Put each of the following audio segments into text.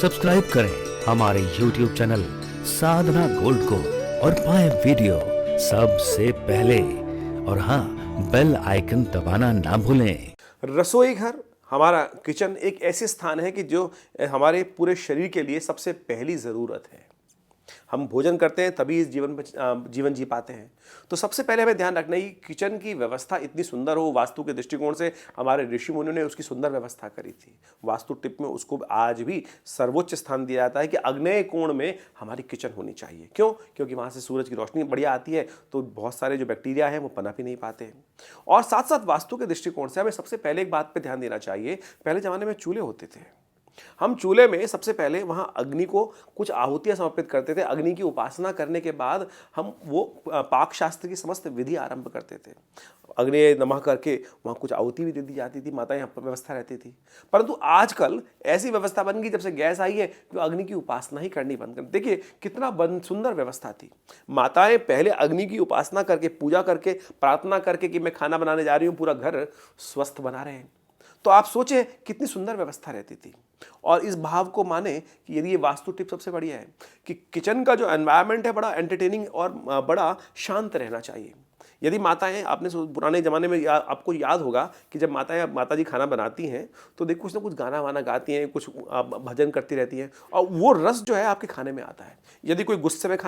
Subscribe करें हमारे YouTube channel साधना gold को और पाएं वीडियो सबसे पहले। और हाँ, बेल आइकन दबाना ना भूलें। रसोई घर हमारा किचन एक ऐसे स्थान है कि जो हमारे पूरे शरीर के लिए सबसे पहली ज़रूरत है। हम भोजन करते हैं तभी इस जीवन जी पाते हैं। तो सबसे पहले हमें ध्यान रखना है कि किचन की व्यवस्था इतनी सुंदर हो। वास्तु के दृष्टिकोण से हमारे ऋषि मुनियों ने उसकी सुंदर व्यवस्था करी थी। वास्तु टिप में उसको आज भी सर्वोच्च स्थान दिया जाता है कि आग्नेय कोण में हमारी किचन होनी चाहिए। क्यों? क्योंकि वहाँ से सूरज की रोशनी बढ़िया आती है, तो बहुत सारे जो बैक्टीरिया हैं वो पनप ही नहीं पाते हैं। और साथ साथ वास्तु के दृष्टिकोण से हमें सबसे पहले एक बात पर ध्यान देना चाहिए। पहले ज़माने में चूल्हे होते थे। हम चूल्हे में सबसे पहले वहाँ अग्नि को कुछ आहुतियाँ समर्पित करते थे। अग्नि की उपासना करने के बाद हम वो पाक शास्त्र की समस्त विधि आरंभ करते थे। अग्नि नमः करके वहाँ कुछ आहुति भी दे दी जाती थी, माताएं व्यवस्था रहती थी। परंतु आजकल ऐसी व्यवस्था बन गई, जब से गैस आई है, तो अग्नि की उपासना ही करनी बंद कर। देखिए कितना सुंदर व्यवस्था थी। माताएं पहले अग्नि की उपासना करके, पूजा करके, प्रार्थना करके कि मैं खाना बनाने जा रही हूँ, पूरा घर स्वस्थ बना रहे हैं। तो आप सोचें कितनी सुंदर व्यवस्था रहती थी। और इस भाव को माने कि यदि ये वास्तु टिप सबसे बढ़िया है कि किचन का जो एनवायरनमेंट है बड़ा एंटरटेनिंग और बड़ा शांत रहना चाहिए। यदि माताएं, आपने पुराने ज़माने में आपको याद होगा कि जब माता जी खाना बनाती हैं तो देख कुछ ना कुछ गाना वाना गाती हैं, कुछ भजन करती रहती हैं, और वो रस जो है आपके खाने में आता है। यदि कोई गुस्से में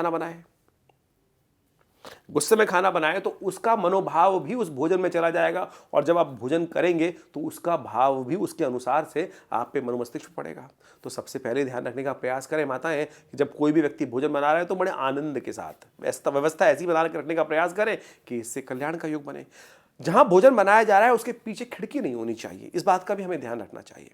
खाना बनाए तो उसका मनोभाव भी उस भोजन में चला जाएगा, और जब आप भोजन करेंगे तो उसका भाव भी उसके अनुसार से आप पे मनोमस्तिष्क पड़ेगा। तो सबसे पहले ध्यान रखने का प्रयास करें माताएं कि जब कोई भी व्यक्ति भोजन बना रहा है तो बड़े आनंद के साथ व्यवस्था ऐसी बना के रखने का प्रयास करें कि इससे कल्याण का युग बने। जहां भोजन बनाया जा रहा है उसके पीछे खिड़की नहीं होनी चाहिए, इस बात का भी हमें ध्यान रखना चाहिए।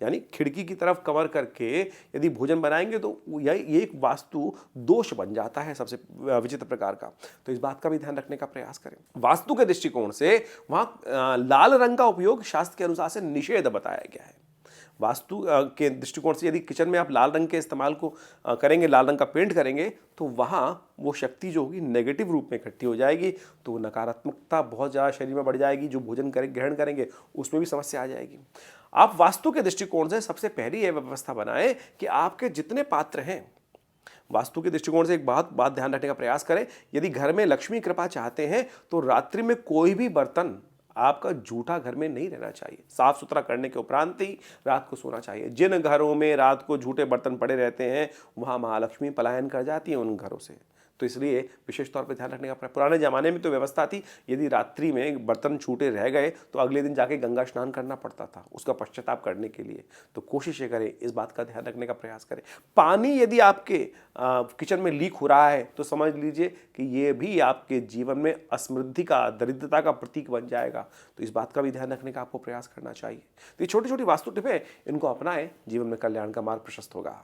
यानी खिड़की की तरफ कवर करके यदि भोजन बनाएंगे तो ये एक वास्तु दोष बन जाता है सबसे विचित्र प्रकार का। तो इस बात का भी ध्यान रखने का प्रयास करें। वास्तु के दृष्टिकोण से वहां लाल रंग का उपयोग शास्त्र के अनुसार से निषेध बताया गया है। वास्तु के दृष्टिकोण से यदि किचन में आप लाल रंग के इस्तेमाल को करेंगे, लाल रंग का पेंट करेंगे, तो वहाँ वो शक्ति जो होगी नेगेटिव रूप में इकट्ठी हो जाएगी। तो नकारात्मकता बहुत ज़्यादा शरीर में बढ़ जाएगी। जो भोजन ग्रहण करेंगे उसमें भी समस्या आ जाएगी। आप वास्तु के दृष्टिकोण से सबसे पहली यह व्यवस्था बनाएं कि आपके जितने पात्र हैं, वास्तु के दृष्टिकोण से एक बात ध्यान रखने का प्रयास करें। यदि घर में लक्ष्मी कृपा चाहते हैं तो रात्रि में कोई भी बर्तन आपका जूठा घर में नहीं रहना चाहिए। साफ सुथरा करने के उपरांत ही रात को सोना चाहिए। जिन घरों में रात को जूठे बर्तन पड़े रहते हैं वहां महालक्ष्मी पलायन कर जाती है उन घरों से। तो इसलिए विशेष तौर पर ध्यान रखने का। पुराने ज़माने में तो व्यवस्था थी, यदि रात्रि में बर्तन छूटे रह गए तो अगले दिन जाके गंगा स्नान करना पड़ता था उसका पश्चाताप करने के लिए। तो कोशिश ये करें, इस बात का ध्यान रखने का प्रयास करें। पानी यदि आपके किचन में लीक हो रहा है तो समझ लीजिए कि ये भी आपके जीवन में असमृद्धि का, दरिद्रता का प्रतीक बन जाएगा। तो इस बात का भी ध्यान रखने का आपको प्रयास करना चाहिए। तो ये छोटी छोटी वास्तु टिपें, इनको अपनाएं, जीवन में कल्याण का मार्ग प्रशस्त होगा।